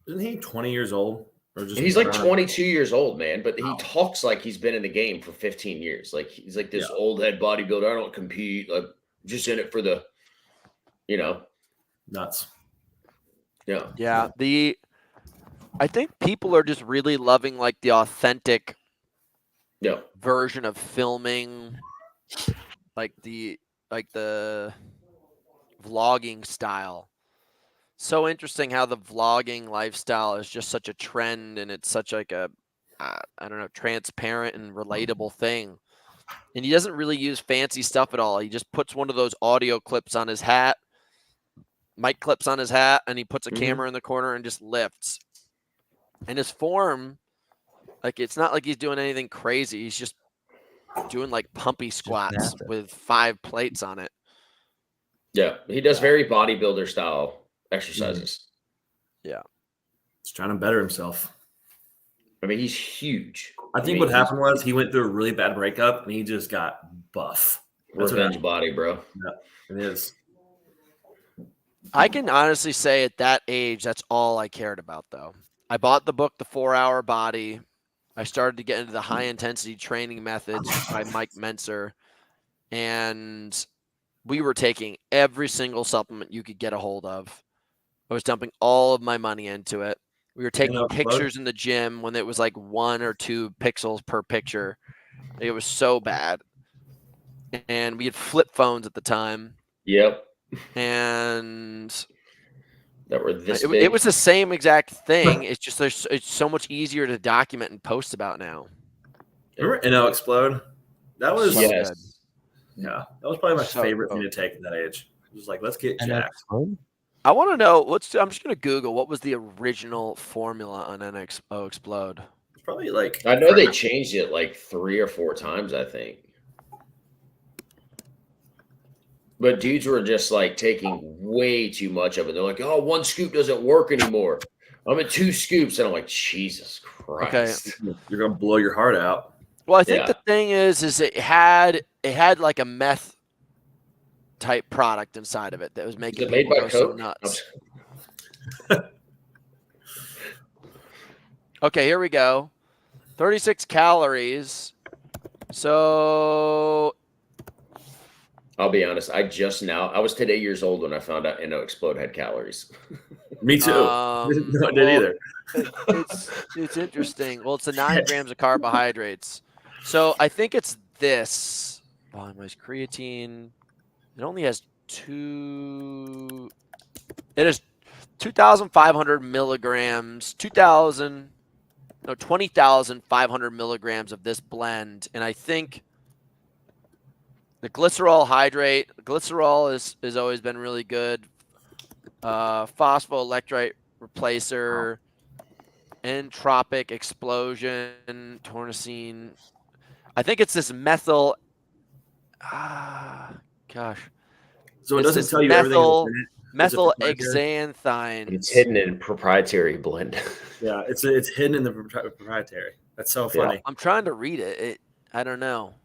Isn't he 20 years old? Or just He's like 22 years old, man, but he talks like he's been in the game for 15 years. Like he's like this old head bodybuilder. I don't compete. Like just in it for the, nuts. Yeah. Yeah. I think people are just really loving like the authentic version of filming, like the vlogging style. So interesting how the vlogging lifestyle is just such a trend and it's such like a transparent and relatable thing. And he doesn't really use fancy stuff at all. He just puts one of those audio clips on his hat, mic clips on his hat, and he puts a camera in the corner and just lifts. And his form, like it's not like he's doing anything crazy. He's just doing like pumpy squats with 5 plates on it. Yeah. He does very bodybuilder style exercises. Yeah. He's trying to better himself. I mean, he's huge. I think what happened was he went through a really bad breakup and he just got buff. That's Revenge body, bro. Yeah, it is. I can honestly say at that age, that's all I cared about, though. I bought the book, The 4-Hour Body. I started to get into the high-intensity training methods by Mike Mentzer. And we were taking every single supplement you could get a hold of. I was dumping all of my money into it. We were taking pictures in the gym when it was like 1 or 2 pixels per picture. It was so bad. And we had flip phones at the time. Yep. And that were this big. It was the same exact thing. It's just it's so much easier to document and post about now. Remember NO Explode? That was yes. Yeah, that was probably my favorite thing to take at that age. It was like, let's get jacked. I want to know. I'm just going to Google what was the original formula on NO Explode. It's probably like I know they changed it like 3 or 4 times, I think. But dudes were just like taking way too much of it. They're like, "Oh, 1 scoop doesn't work anymore. I'm at 2 scoops," and I'm like, "Jesus Christ!" Okay. You're gonna blow your heart out. Well, I think the thing is it had like a meth type product inside of it that was making people go so nuts. Okay, here we go. 36 calories. So I'll be honest. I was today years old when I found out NO Explode had calories. Me too. I didn't either. It's interesting. Well, it's the 9 grams of carbohydrates. So I think it's this. Creatine. It only has 2,500 milligrams, 20,500 milligrams of this blend. And I think the glycerol hydrate, glycerol has always been really good. Phosphoelectrite replacer, entropic explosion, tornesine. I think it's this methyl. Gosh. So it doesn't tell you everything. Methyl proprietary? xanthine. It's hidden in proprietary blend. Yeah, it's hidden in the proprietary. That's so Yeah. funny. I'm trying to read it. I don't know.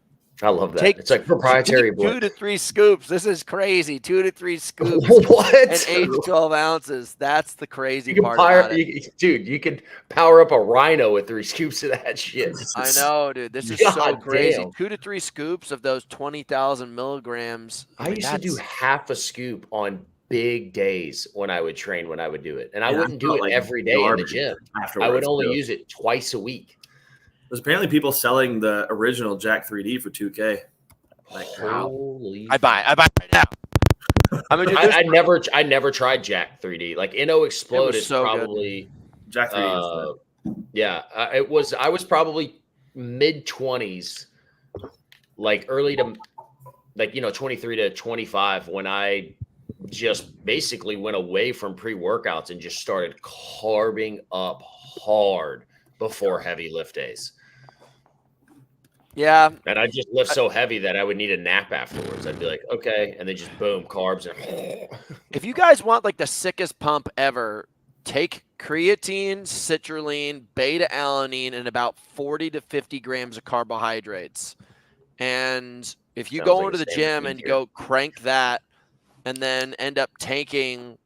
I love that. Take- It's like proprietary Take 2 blend. to 3 scoops. This is crazy. 2 to 3 scoops What? and age 12 ounces. That's the crazy You can part power, about it. dude. You could power up a rhino with 3 scoops of that shit. I know, dude. This is so God crazy. damn. 2 to 3 scoops of those 20,000 milligrams. I mean, used to do that's- half a scoop on big days when I would train. When I would do it, and I Yeah, I wouldn't do felt it like every day in the garbage gym. Afterwards, I would only too. use it twice a week. There's apparently people selling the original Jack 3D for $2K. Like, wow. Holy! I buy it right now. I mean, dude, I never tried Jack 3D. Like Inno Explode was is so good. probably Jack 3D is yeah. It was. I was probably mid-20s, like early to like 23 to 25 when I just basically went away from pre-workouts and just started carbing up hard before heavy lift days. yeah. And I just lift so heavy that I would need a nap afterwards. I'd be like, okay, and then just boom, carbs and If you guys want like the sickest pump ever, take creatine, citrulline, beta alanine, and about 40 to 50 grams of carbohydrates. And if you Sounds go like into a the standard gym thing and here. go crank that, and then end up taking,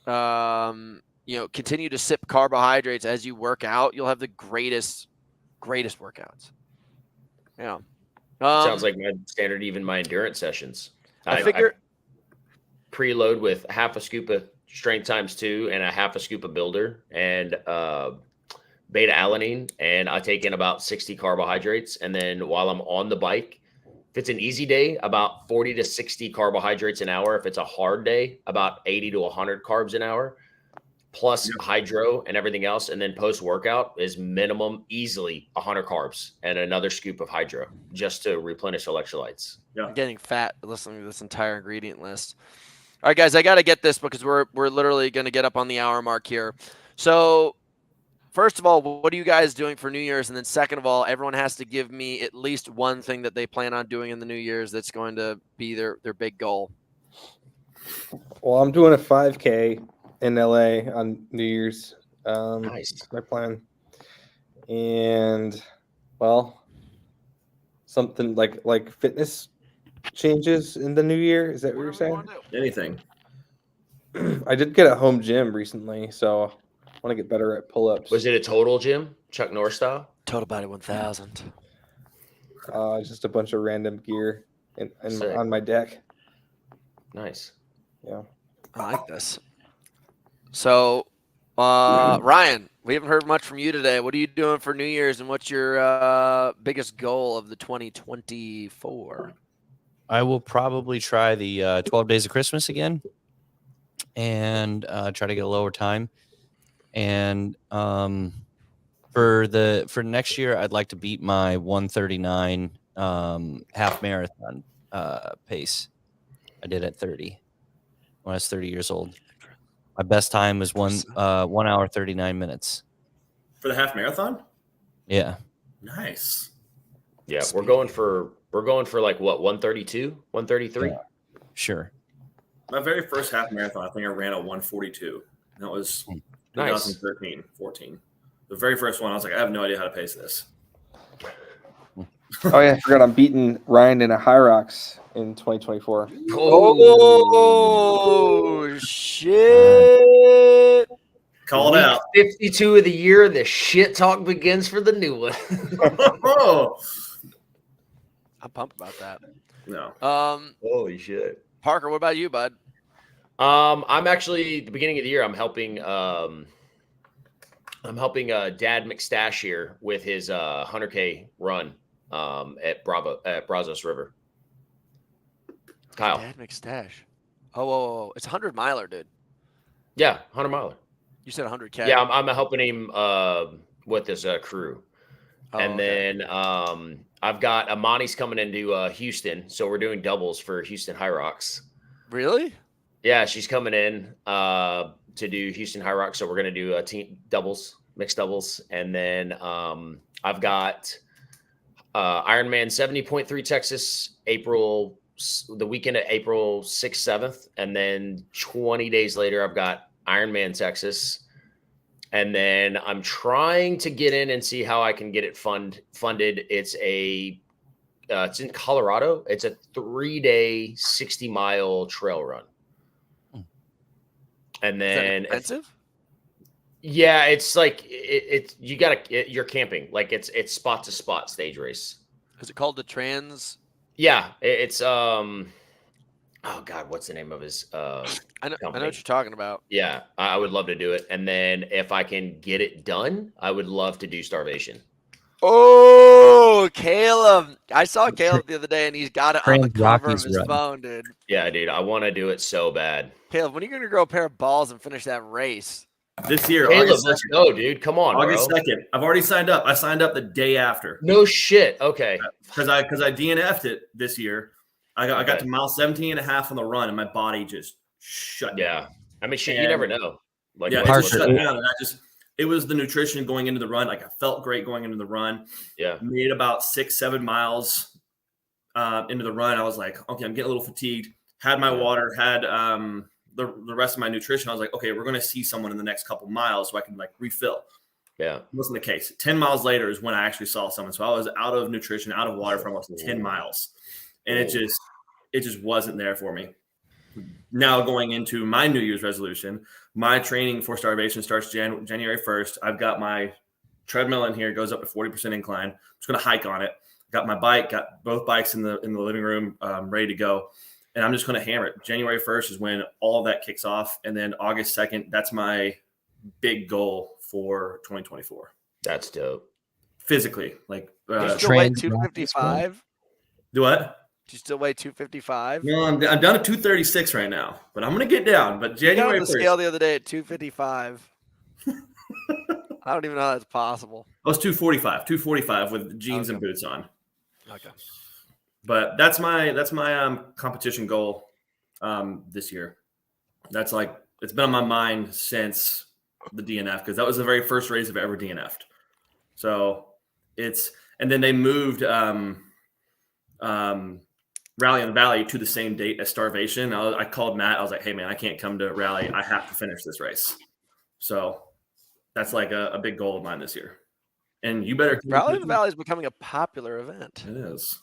continue to sip carbohydrates as you work out, you'll have the greatest workouts. Yeah. sounds like my standard, even my endurance sessions. I figure. Preload with half a scoop of strength times 2 and a half a scoop of builder and beta alanine, and I take in about 60 carbohydrates. And then while I'm on the bike, if it's an easy day, about 40 to 60 carbohydrates an hour. If it's a hard day, about 80 to 100 carbs an hour, plus hydro and everything else. And then post workout is minimum easily 100 carbs and another scoop of hydro just to replenish electrolytes. I'm getting fat listening to this entire ingredient list. All right, guys, I got to get this because we're literally going to get up on the hour mark here. So, first of all, what are you guys doing for New Year's? And then second of all, everyone has to give me at least one thing that they plan on doing in the New Year's that's going to be their big goal. Well, I'm doing a 5K in LA on New Year's. Nice. That's my plan. And well, something like fitness changes in the new year. Is that what you're saying? anything. I did get a home gym recently, so I want to get better at pull-ups. Was it a total gym, Chuck Norris style? Total Body 1000. Just a bunch of random gear Sick. on my deck. Nice. Yeah. I like this. So, Ryan, we haven't heard much from you today. What are you doing for New Year's, and what's your biggest goal of the 2024? I will probably try the 12 Days of Christmas again and try to get a lower time. And for next year, I'd like to beat my 139 half marathon pace. I did at 30 when I was 30 years old. My best time was 1 hour 39 minutes. For the half marathon? Yeah. Nice. Yeah, we're going for like what, 132, 133? Yeah. Sure. My very first half marathon, I think I ran a 142. And that was Nice. 2013, 14. The very first one, I was like, I have no idea how to pace this. Oh yeah, I forgot I'm beating Ryan in a High Rocks in 2024. Oh, shit. Call it Week out. 52 of the year, the shit talk begins for the new one. Oh. I'm pumped about that. No. Holy shit. Parker, what about you, bud? I'm actually the beginning of the year. I'm helping Dad McStash here with his 100K run at Brazos River. Kyle, Dad McStash. Oh, it's a 100 miler, dude. yeah, 100 miler. You said 100K. Yeah, I'm helping him with his crew, and then I've got Amani's coming into Houston, so we're doing doubles for Houston High Rocks. Really? Yeah, she's coming in to do Houston High Rocks, so we're gonna do team doubles, mixed doubles, and then I've got Ironman 70.3 Texas April the weekend of April 6th, 7th. And then 20 days later, I've got Ironman Texas. And then I'm trying to get in and see how I can get it funded. It's in Colorado. It's a 3-day, 60-mile trail run. And then expensive? Yeah, it's like you're camping. Like it's spot to spot stage race. Is it called the Trans? Yeah, it's oh God, what's the name of his I know company? what you're talking about. Yeah, I would love to do it. And then if I can get it done, I would love to do Starvation. Oh, Caleb! I saw Caleb the other day, and he's got it on the Trans cover of Rockies his run. phone, dude. Yeah, dude, I want to do it so bad. Caleb, when are you going to grow a pair of balls and finish that race? This year, Caleb, August let's 2nd. go, dude. Come on, August bro. 2nd. I've already signed up. I signed up the day after No shit. Okay. because I DNF'd it this year. I got Okay. to mile 17 and a half on the run, and my body just shut down. Yeah. I mean, shit, you And- never know. Like, Yeah, it Parker, just shut down, and it was the nutrition going into the run. Like I felt great going into the run. yeah. Made about 6-7 miles into the run. I was like, okay, I'm getting a little fatigued. Had my water, had the rest of my nutrition. I was like, okay, we're going to see someone in the next couple miles so I can like refill. Yeah. It wasn't the case. 10 miles later is when I actually saw someone. So I was out of nutrition, out of water for almost 10 miles. And it just wasn't there for me. Now going into my New Year's resolution, my training for Starvation starts January 1st. I've got my treadmill in here, goes up to 40% incline. I'm just going to hike on it. Got my bike, got both bikes in the living room, ready to go. And I'm just going to hammer it. January 1st is when all of that kicks off. And then August 2nd, that's my big goal for 2024. That's dope. Physically, like Do you still weigh Trans Rockies 255? do what? Do you still weigh 255? No, I'm down to 236 right now, but I'm going to get down. But You got on January the 1st, scale the other day at 255. I don't even know how that's possible. I was 245 with jeans and boots on. Okay. But that's my competition goal this year. That's like it's been on my mind since the DNF because that was the very first race I've ever DNF'd. So and then they moved Rally on the Valley to the same date as Starvation. I called Matt. I was like, hey man, I can't come to Rally. I have to finish this race. So that's like a big goal of mine this year. And you better Rally of the Valley is becoming a popular event. It is.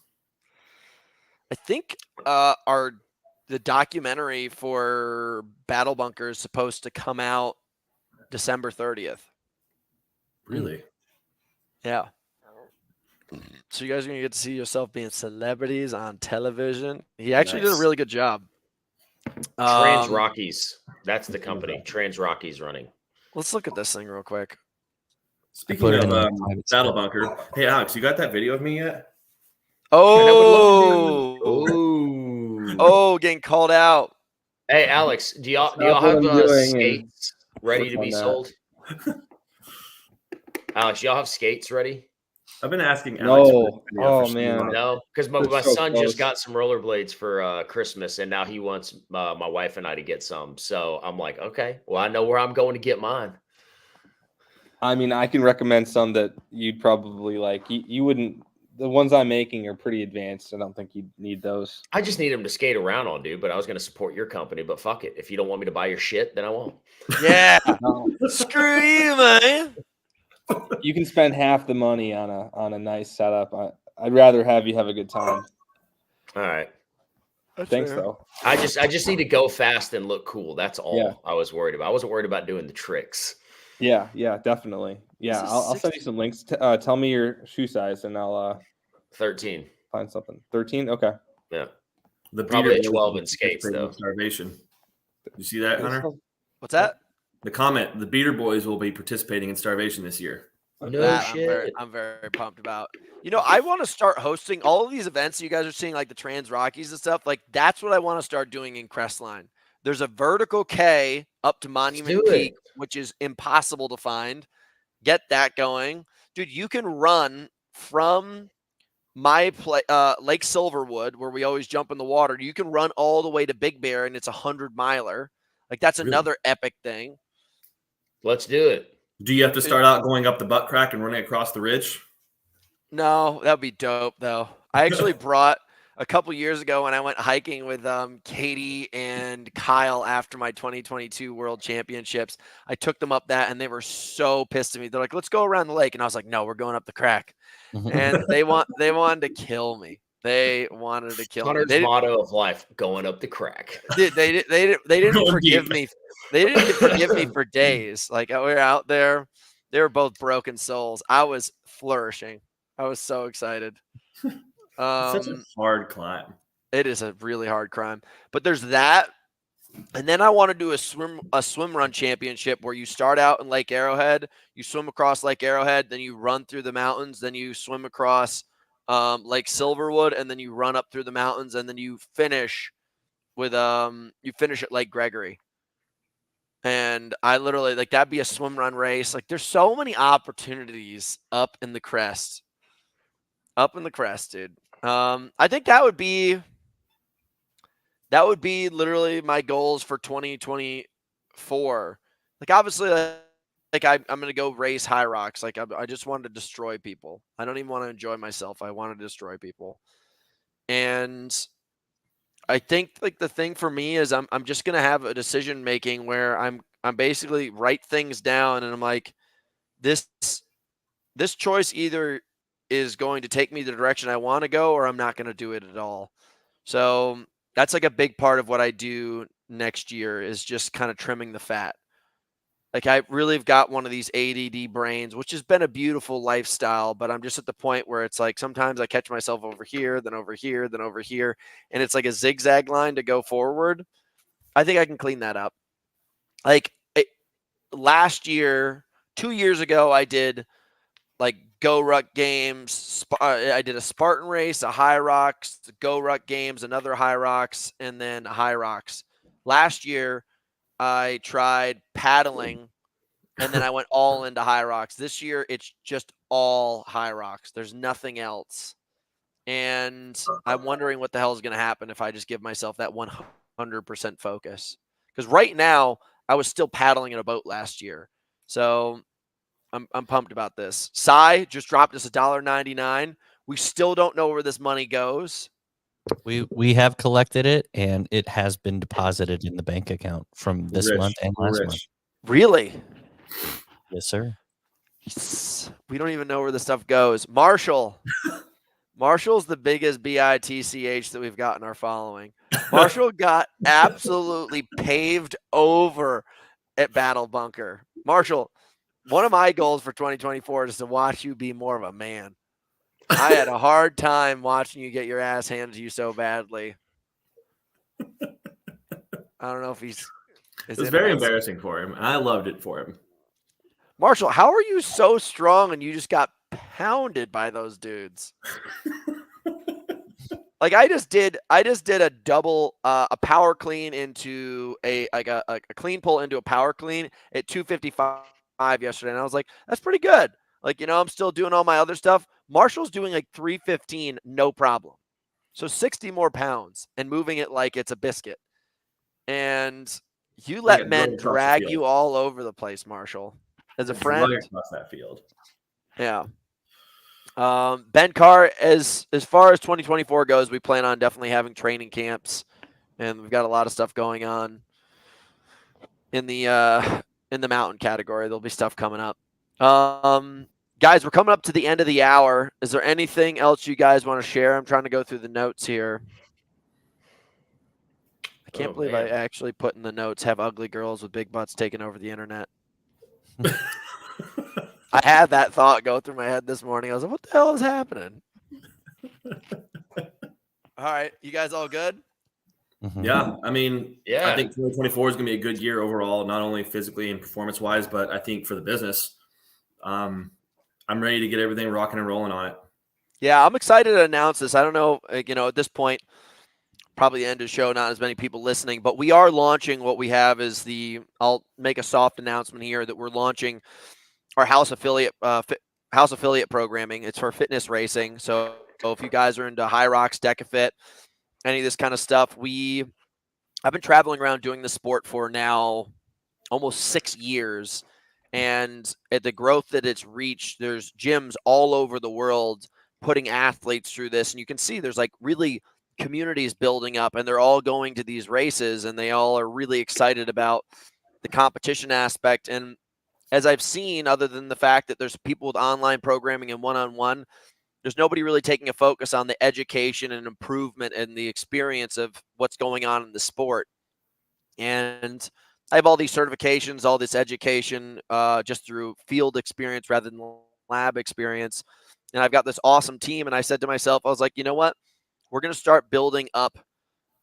I think the documentary for Battle Bunker is supposed to come out December 30th. Really? Yeah. So you guys are going to get to see yourself being celebrities on television. He actually did a Nice. really good job. Trans Rockies. That's the company. Trans Rockies running. Let's look at this thing real quick. Speaking put it of in the private Battle chat. Bunker, hey Alex, you got that video of me yet? Oh, Ooh. oh, getting called out. Hey, Alex, do y'all Stop what have I'm doing and skates ready to click be on that. sold? Alex, y'all have skates ready? I've been asking Alex. No. for this video Oh, for so man. long. No, because my That's so son close. just got some rollerblades for Christmas, and now he wants my wife and I to get some. So I'm like, okay, well, I know where I'm going to get mine. I mean, I can recommend some that you'd probably like. You wouldn't. The ones I'm making are pretty advanced. I don't think you'd need those. I just need him to skate around on, dude. But I was going to support your company, but fuck it. If you don't want me to buy your shit, then I won't. Yeah. No, Screw you, man. you can spend half the money on a nice setup. I'd rather have you have a good time. All right. That's Thanks fair. though. I just need to go fast and look cool. That's all Yeah. I was worried about. I wasn't worried about doing the tricks. Yeah, definitely. Yeah, This is I'll send you 60. some links. Tell me your shoe size, and I'll 13. find something. 13. Okay. Yeah. The Probably beater a 12 boys in skates, participating in though. Starvation. You see that, Hunter? What's that? The comment: the Beater Boys will be participating in Starvation this year. No That shit. I'm very pumped about. You know, I want to start hosting all of these events you guys are seeing, like the Trans Rockies and stuff. Like, that's what I want to start doing in Crestline. There's a vertical K up to Monument do it. Peak, which is impossible to find. Get that going. Dude, you can run from my Lake Silverwood, where we always jump in the water. You can run all the way to Big Bear, and it's a 100-miler. Like, that's Really? another epic thing. Let's do it. Do you have to start out going up the butt crack and running across the ridge? No, that'd be dope though. I actually brought a couple years ago when I went hiking with Katie and Kyle after my 2022 World Championships. I took them up that, and they were so pissed at me. They're like, "Let's go around the lake," and I was like, "No, we're going up the crack." And they wanted to kill me. They wanted to kill me. Hunter's motto of life: going up the crack. They didn't Going forgive deep. me. They didn't forgive me for days. Like, we were out there. They were both broken souls. I was flourishing. I was so excited. It's such a hard climb. It is a really hard climb. But there's that. And then I want to do a swim run championship where you start out in Lake Arrowhead, you swim across Lake Arrowhead, then you run through the mountains, then you swim across Lake Silverwood, and then you run up through the mountains, and then you finish with you finish at Lake Gregory. And I literally, like, that'd be a swim run race. Like, there's so many opportunities up in the crest. Up in the crest, dude. I think that would be literally my goals for 2024. Like, obviously, like I'm going to go race high rocks. Like, I just wanted to destroy people. I don't even want to enjoy myself. I want to destroy people. And I think, like, the thing for me is I'm just going to have a decision making where I'm basically write things down, and I'm like, this choice either is going to take me the direction I want to go, or I'm not going to do it at all. So that's like a big part of what I do next year is just kind of trimming the fat. Like, I really have got one of these ADD brains, which has been a beautiful lifestyle, but I'm just at the point where it's like sometimes I catch myself over here, then over here, then over here, and it's like a zigzag line to go forward. I think I can clean that up. Like, last year, 2 years ago, I did like Go Ruck games. I did a Spartan race, a High Rocks, Go Ruck games, another High Rocks, and then High Rocks. Last year, I tried paddling, and then I went all into High Rocks. This year, it's just all High Rocks. There's nothing else. And I'm wondering what the hell is going to happen if I just give myself that 100% focus. Because right now, I was still paddling in a boat last year. So I'm pumped about this. Cy just dropped us $1.99. We still don't know where this money goes. We have collected it, and it has been deposited in the bank account from this month and last month. Really? Yes, sir. We don't even know where the stuff goes. Marshall's the biggest BITCH that we've got in our following. Marshall got absolutely paved over at Battle Bunker. Marshall, one of my goals for 2024 is to watch you be more of a man. I had a hard time watching you get your ass handed to you so badly. I don't know if he's... It was very embarrassing for him. I loved it for him. Marshall, how are you so strong and you just got pounded by those dudes? Like, I just did a double a power clean into a clean pull into a power clean at 255 yesterday, and I was like, that's pretty good. Like, I'm still doing all my other stuff. Marshall's doing like 315, no problem. So 60 more pounds and moving it like it's a biscuit. And you let men drag you all over the place, Marshall. As a friend, across that field. Yeah. Ben Carr, as far as 2024 goes, we plan on definitely having training camps, and we've got a lot of stuff going on in the mountain category. There'll be stuff coming up. Guys, we're coming up to the end of the hour. Is there anything else you guys want to share? I'm trying to go through the notes here. I can't believe I actually put in the notes, have ugly girls with big butts taking over the internet. I had that thought go through my head this morning. I was like, what the hell is happening? All right. You guys all good? Mm-hmm. Yeah. I mean, Yeah. I think 2024 is going to be a good year overall, not only physically and performance-wise, but I think for the business. I'm ready to get everything rocking and rolling on it. Yeah, I'm excited to announce this. I don't know, at this point, probably the end of the show, not as many people listening, but we are launching what we have is I'll make a soft announcement here that we're launching our house affiliate programming. It's for fitness racing. So if you guys are into High Rocks, DecaFit, any of this kind of stuff, I've been traveling around doing the sport for now almost 6 years. And at the growth that it's reached, there's gyms all over the world putting athletes through this. And you can see there's like really community is building up, and they're all going to these races, and they all are really excited about the competition aspect. And as I've seen, other than the fact that there's people with online programming and one-on-one, there's nobody really taking a focus on the education and improvement and the experience of what's going on in the sport. And I have all these certifications, all this education, just through field experience rather than lab experience. And I've got this awesome team. And I said to myself, I was like, you know what? We're going to start building up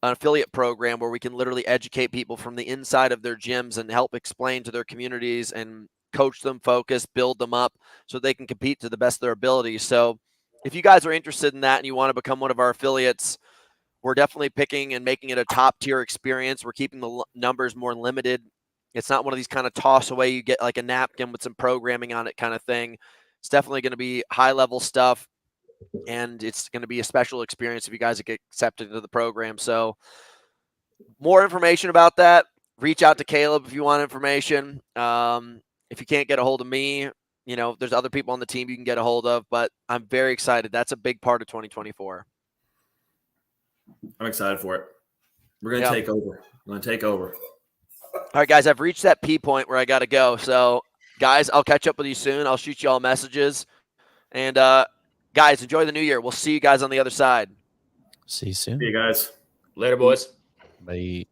an affiliate program where we can literally educate people from the inside of their gyms and help explain to their communities and coach them, focus, build them up so they can compete to the best of their ability. So if you guys are interested in that and you want to become one of our affiliates, we're definitely picking and making it a top tier experience. We're keeping the numbers more limited. It's not one of these kind of toss away, you get like a napkin with some programming on it kind of thing. It's definitely going to be high level stuff, and it's going to be a special experience if you guys get accepted into the program. So more information about that, reach out to Caleb if you want information. If you can't get a hold of me, you know, there's other people on the team you can get a hold of, but I'm very excited. That's a big part of 2024. I'm excited for it. We're going to take over. We're going to take over. All right, guys, I've reached that P point where I got to go. So, guys, I'll catch up with you soon. I'll shoot you all messages. And, guys, enjoy the new year. We'll see you guys on the other side. See you soon. See you guys. Later, boys. Bye.